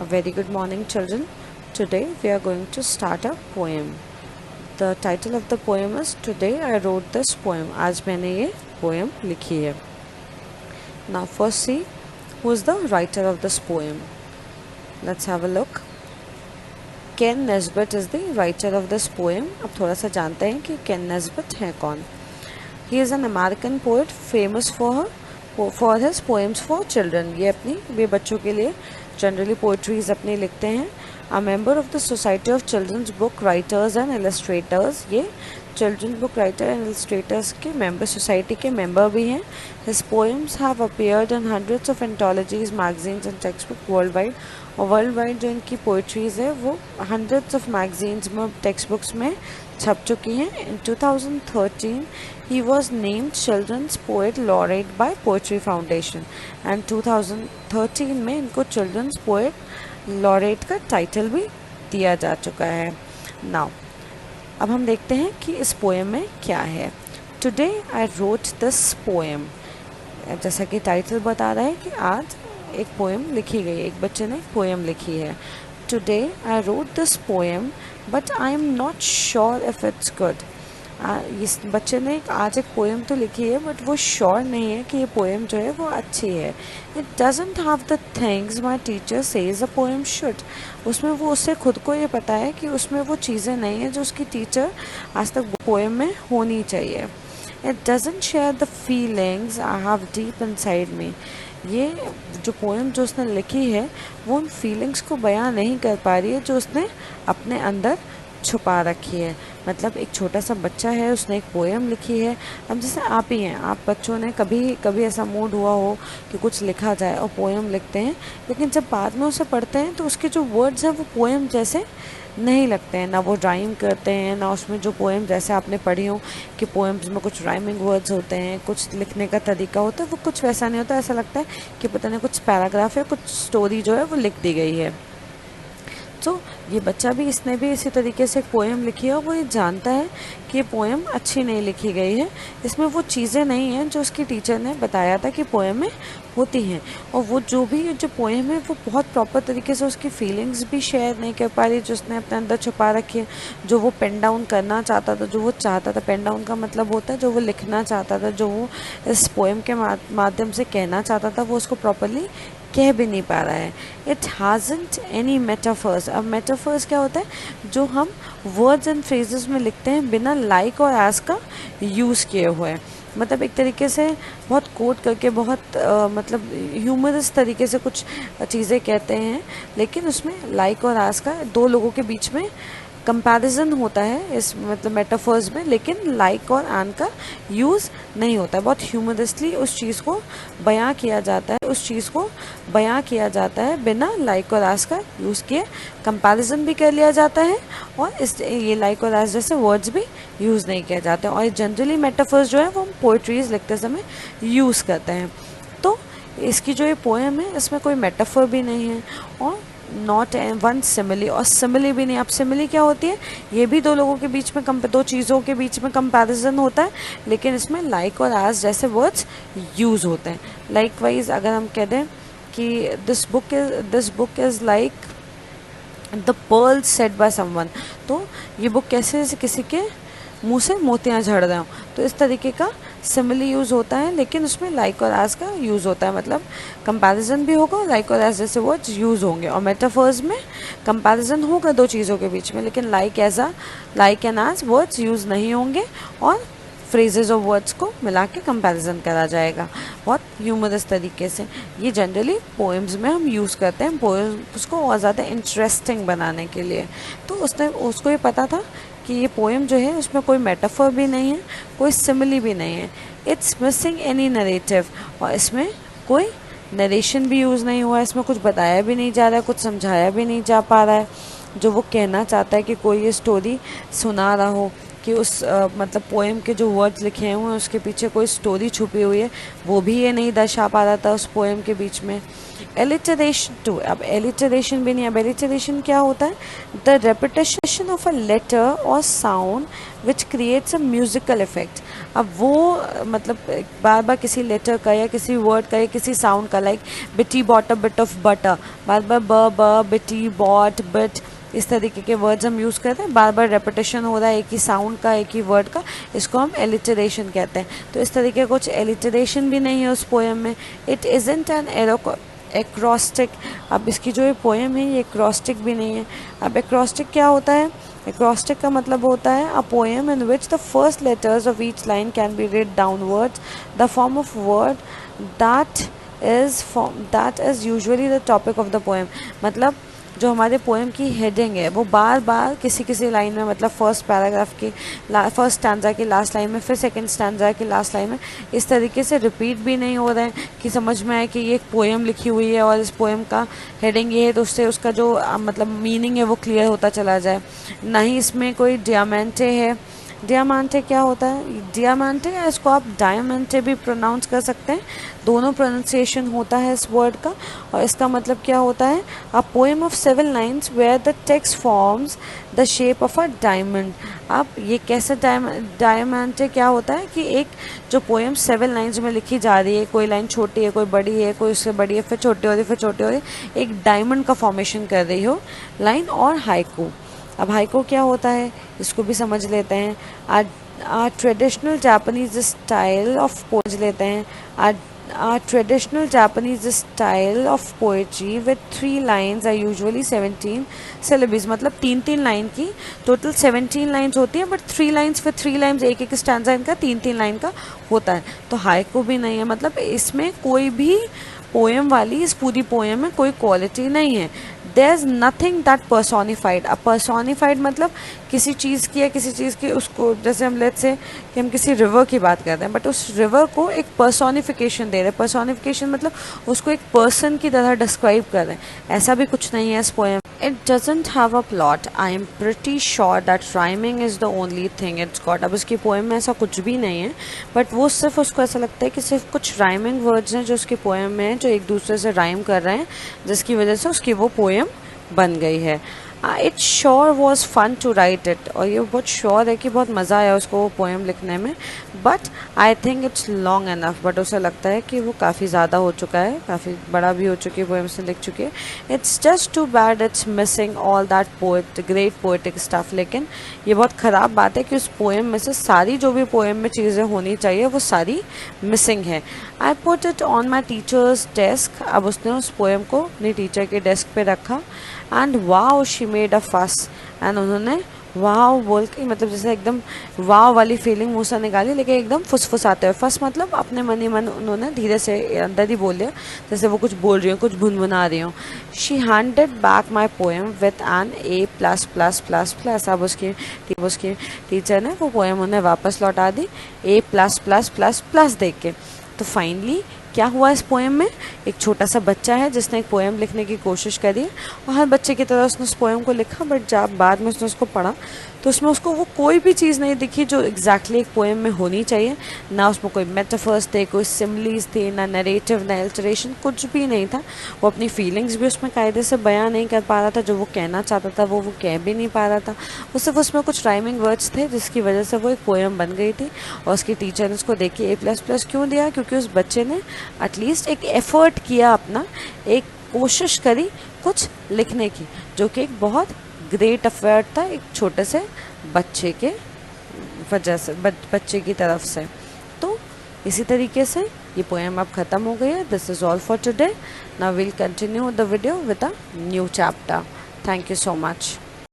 A very good morning, children. Today we are going to start a poem. The title of the poem is Today I Wrote This Poem. आज मैंने ये poem लिखी है. Now first see who is the writer of this poem. Let's have a look. Ken Nesbitt is the writer of this poem. अब थोड़ा सा जानते हैं कि Ken Nesbitt है कौन. He is an American poet famous for his poems for children. ये बच्चों के लिए जनरली पोइट्रीज अपनी लिखते हैं. A member of the Society of Children's Book Writers and Illustrators. ये children book writer and illustrators के मेंबर, सोसाइटी के मेंबर भी हैं. His poems have appeared in hundreds of anthologies, magazines and textbooks worldwide. और world wide जो इनकी poetries है वो hundreds of magazines में, टेक्स्ट बुक्स में छप चुकी हैं. In 2013 he was named Children's Poet Laureate by Poetry Foundation and 2013 में इनको Children's Poet Laureate का टाइटल भी दिया जा चुका है. Now अब हम देखते हैं कि इस पोएम में क्या है. Today I wrote this poem. जैसा कि टाइटल बता रहा है कि आज एक पोएम लिखी गई है, एक बच्चे ने एक पोएम लिखी है. Today I wrote this poem but I am not sure if it's good. इस बच्चे ने आज एक पोएम तो लिखी है बट वो श्योर नहीं है कि ये पोएम जो है वो अच्छी है. It doesn't have the things my teacher says a poem should. उसमें वो उससे खुद को ये पता है कि उसमें वो चीज़ें नहीं हैं जो उसकी टीचर आज तक पोएम में होनी चाहिए. It doesn't share the feelings I have deep inside me. ये जो पोएम जो उसने लिखी है वो उन फीलिंग्स को बयां नहीं कर पा रही है जो उसने अपने अंदर छुपा रखी है. मतलब एक छोटा सा बच्चा है, उसने एक पोएम लिखी है. अब जैसे आप ही हैं, आप बच्चों ने कभी ऐसा मूड हुआ हो कि कुछ लिखा जाए और पोएम लिखते हैं, लेकिन जब बाद में उसे पढ़ते हैं तो उसके जो वर्ड्स हैं वो पोएम जैसे नहीं लगते हैं. ना वो राइम करते हैं, ना उसमें जो पोएम जैसे आपने पढ़ी हो कि पोएम्स में कुछ राइमिंग वर्ड्स होते हैं, कुछ लिखने का तरीका होता है, वो कुछ वैसा नहीं होता. ऐसा लगता है कि पता नहीं कुछ पैराग्राफ है, कुछ स्टोरी जो है वो लिख दी गई है. तो ये बच्चा भी, इसने भी इसी तरीके से एक पोएम लिखी है और वो ये जानता है कि ये पोएम अच्छी नहीं लिखी गई है. इसमें वो चीज़ें नहीं हैं जो उसकी टीचर ने बताया था कि पोएम में होती हैं. और वो जो पोएम है वो बहुत प्रॉपर तरीके से उसकी फीलिंग्स भी शेयर नहीं कर पा रही जो उसने अपने अंदर छुपा रखी है. जो वो पेन डाउन करना चाहता था, जो वो चाहता था, पेन डाउन का मतलब होता है जो वो लिखना चाहता था, जो वो इस पोएम के माध्यम से कहना चाहता था, वो उसको प्रॉपरली कह भी नहीं पा रहा है. It hasn't any metaphors. अब मेटाफर्स क्या होता है? जो हम वर्ड्स एंड फ्रेजेस में लिखते हैं बिना लाइक और एज का यूज़ किए हुए. मतलब एक तरीके से बहुत कोट करके बहुत मतलब ह्यूमरस तरीके से कुछ चीज़ें कहते हैं, लेकिन उसमें लाइक और एज का दो लोगों के बीच में कंपैरिजन होता है इस मतलब मेटाफर्स में, लेकिन लाइक और एंड का यूज़ नहीं होता है. बहुत ह्यूमरसली उस चीज़ को बयां किया जाता है, उस चीज़ को बयां किया जाता है बिना लाइक और एज का यूज़ किए. कंपैरिजन भी कर लिया जाता है और ये लाइक और एज जैसे वर्ड्स भी यूज़ नहीं किए जाते हैं. और जनरली मेटाफर्स जो है वो हम पोइट्रीज लिखते समय यूज़ करते हैं. तो इसकी जो ये पोएम है इसमें कोई मेटाफर भी नहीं है और नॉट वन सिमिली, और सिमिली भी नहीं. अब सिमिली क्या होती है? ये भी दो लोगों के बीच में दो चीज़ों के बीच में कंपैरिजन होता है, लेकिन इसमें लाइक और एज जैसे वर्ड्स यूज़ होते हैं. लाइकवाइज अगर हम कह दें कि this book is like the pearl said by someone, तो ये बुक कैसे जैसे किसी के मुंह से मोतियाँ झड़ रहे हों, तो इस तरीके का सिमिली यूज़ होता है. लेकिन उसमें लाइक और एज का यूज़ होता है, मतलब कंपैरिजन भी होगा, लाइक और एज जैसे वर्ड्स यूज़ होंगे. और मेटाफर्स में कंपैरिजन होगा दो चीज़ों के बीच में, लेकिन like and as words use नहीं होंगे और फ्रेजेस और वर्ड्स को मिला के कंपैरिजन करा जाएगा बहुत ह्यूमरस तरीके से. ये जनरली पोएम्स में हम यूज़ करते हैं पोएम्स को और ज़्यादा इंटरेस्टिंग बनाने के लिए. तो उसको ये पता था कि ये पोएम जो है उसमें कोई मेटाफर भी नहीं है, कोई सिमिली भी नहीं है. इट्स मिसिंग एनी नरेटिव, और इसमें कोई नरेशन भी यूज़ नहीं हुआ है, इसमें कुछ बताया भी नहीं जा रहा है, कुछ समझाया भी नहीं जा पा रहा है जो वो कहना चाहता है कि कोई ये स्टोरी सुना रहा हो. कि उस मतलब पोएम के जो वर्ड्स लिखे हुए हैं उसके पीछे कोई स्टोरी छुपी हुई है, वो भी ये नहीं दर्शा पा रहा था उस पोएम के बीच में। एलिटरेशन टू, अब एलिटरेशन भी नहीं। अब एलिटरेशन क्या होता है? The repetition of a letter और sound which creates a musical effect. अब वो मतलब बार बार किसी लेटर का या किसी वर्ड का या किसी साउंड का, like Betty bought a bit of butter, बार बार ब बिटी बॉट बिट, इस तरीके के वर्ड्स हम यूज़ करते हैं, बार बार रेपिटेशन हो रहा है एक ही साउंड का, एक ही वर्ड का, इसको हम एलिटरेशन कहते हैं। तो इस तरीके का कुछ एलिटरेशन भी नहीं है उस पोएम में। It isn't an acrostic. अब इसकी जो ये पोएम है ये एक्रोस्टिक भी नहीं है। अब एक्रोस्टिक क्या होता है? एक्रोस्टिक का मतलब होता है a poem in which the first letters of each line can be read downwards, the form of word that is usually the topic of the poem. मतलब जो हमारे पोएम की हेडिंग है वो बार बार किसी किसी लाइन में, मतलब फर्स्ट पैराग्राफ की फर्स्ट स्टैंजा की लास्ट लाइन में, फिर सेकंड स्टैंजा की लास्ट लाइन में, इस तरीके से रिपीट भी नहीं हो रहे हैं कि समझ में आए कि ये एक पोएम लिखी हुई है और इस पोएम का हेडिंग ये है, तो उससे उसका जो मतलब मीनिंग है वो क्लियर होता चला जाए। ना ही इसमें कोई डियामेंटे है। डियामांटे क्या होता है? डियामांटे, या इसको आप डायमंटे भी प्रोनाउंस कर सकते हैं, दोनों प्रोनाउंसिएशन होता है इस वर्ड का। और इसका मतलब क्या होता है? A poem of 7 lines where the text forms the shape of a diamond. अब ये कैसे डायमंटे क्या होता है कि एक जो पोएम 7 लाइन्स में लिखी जा रही है, कोई लाइन छोटी है, कोई बड़ी है, कोई उससे बड़ी है, फिर छोटी हो रही है, फिर छोटी हो रही है, एक डायमंड का फॉर्मेशन कर रही हो लाइन। और हाइकू, अब हाइको क्या होता है इसको भी समझ लेते हैं। A traditional Japanese style of समझ लेते हैं। A traditional Japanese style of poetry with 3 lines are usually 17 syllables. मतलब 3-3 लाइन की टोटल 17 लाइन्स होती हैं, बट 3 लाइन्स फिर 3 लाइन्स, एक एक स्टैंजा इनका 3-3 लाइन का होता है। तो हाइको भी नहीं है, मतलब इसमें कोई भी पोएम वाली इस पूरी पोएम में कोई क्वालिटी नहीं है। There is nothing that personified. अब पर्सोनिफाइड मतलब किसी चीज़ की या किसी चीज़ की, उसको जैसे हम लेट्स से कि हम किसी रिवर की बात करते हैं, बट उस रिवर को एक पर्सोनिफिकेशन दे रहे हैं। पर्सोनिफिकेशन मतलब उसको एक पर्सन की तरह डिस्क्राइब कर रहे हैं, ऐसा भी कुछ नहीं है इस poem. It doesn't have a plot, I am pretty sure that rhyming is the only thing it's got. अब उसकी पोएम में ऐसा कुछ भी नहीं है, बट वो सिर्फ उसको ऐसा लगता है कि सिर्फ कुछ राइमिंग वर्ड्स हैं जो उसकी पोएम में हैं, जो एक दूसरे से राइम कर रहे हैं, जिसकी वजह से उसकी वो पोएम बन गई है। It sure was fun to write it, और ये बहुत श्योर है कि बहुत मज़ा आया उसको वो पोएम लिखने में। But I think it's long enough, but उसे लगता है कि वो काफ़ी ज़्यादा हो चुका है, काफ़ी बड़ा भी हो चुकी है, पोएम से लिख चुकी है। It's just too bad it's missing all that great poetic stuff. लेकिन ये बहुत ख़राब बात है कि उस पोएम में से सारी जो भी पोएम में चीज़ें होनी चाहिए वो सारी मिसिंग है। I put it on my teachers desk. अब उसने उस पोएम को अपनी टीचर के डेस्क पे रखा। And wow she made a फस, एंड उन्होंने वाओ बोल के, मतलब जैसे एकदम वाओ वाली फीलिंग मुँह से निकाली, लेकिन एकदम फुसफुसाते हुए। फस मतलब अपने मन ही मन उन्होंने धीरे से अंदर ही बोल दिया, जैसे वो कुछ बोल रही हो, कुछ भुनभुना रही हो। She handed back my poem with an A++++। अब उसकी टीचर ने वो पोएम उन्हें वापस लौटा दी A++++ देख के। तो फाइनली क्या हुआ इस पोएम में? एक छोटा सा बच्चा है जिसने एक पोएम लिखने की कोशिश करी और हर बच्चे की तरह उसने उस पोएम को लिखा, बट जब बाद में उसने उसको पढ़ा तो उसमें उसको वो कोई भी चीज़ नहीं दिखी जो एग्जैक्टली एक पोएम में होनी चाहिए। ना उसमें कोई मेटाफर्स थे, कोई सिमिलीज थे, ना नरेटिव, ना एल्टरेशन, कुछ भी नहीं था। वो अपनी फीलिंग्स भी उसमें कायदे से बयां नहीं कर पा रहा था, जो वो कहना चाहता था वो कह भी नहीं पा रहा था। वो सिर्फ उसमें कुछ राइमिंग वर्ड्स थे जिसकी वजह से वो एक पोएम बन गई थी। और उसकी टीचर ने उसको देख के A++ क्यों दिया? क्योंकि उस बच्चे ने एटलीस्ट एक एफ़र्ट किया, अपना एक कोशिश करी कुछ लिखने की, जो कि एक बहुत ग्रेट एफर्ट था एक छोटे से बच्चे के वजह से, बच्चे की तरफ से। तो इसी तरीके से ये पोएम अब ख़त्म हो गई है। This is all for today. Now we'll continue the video with a new chapter. Thank you so much.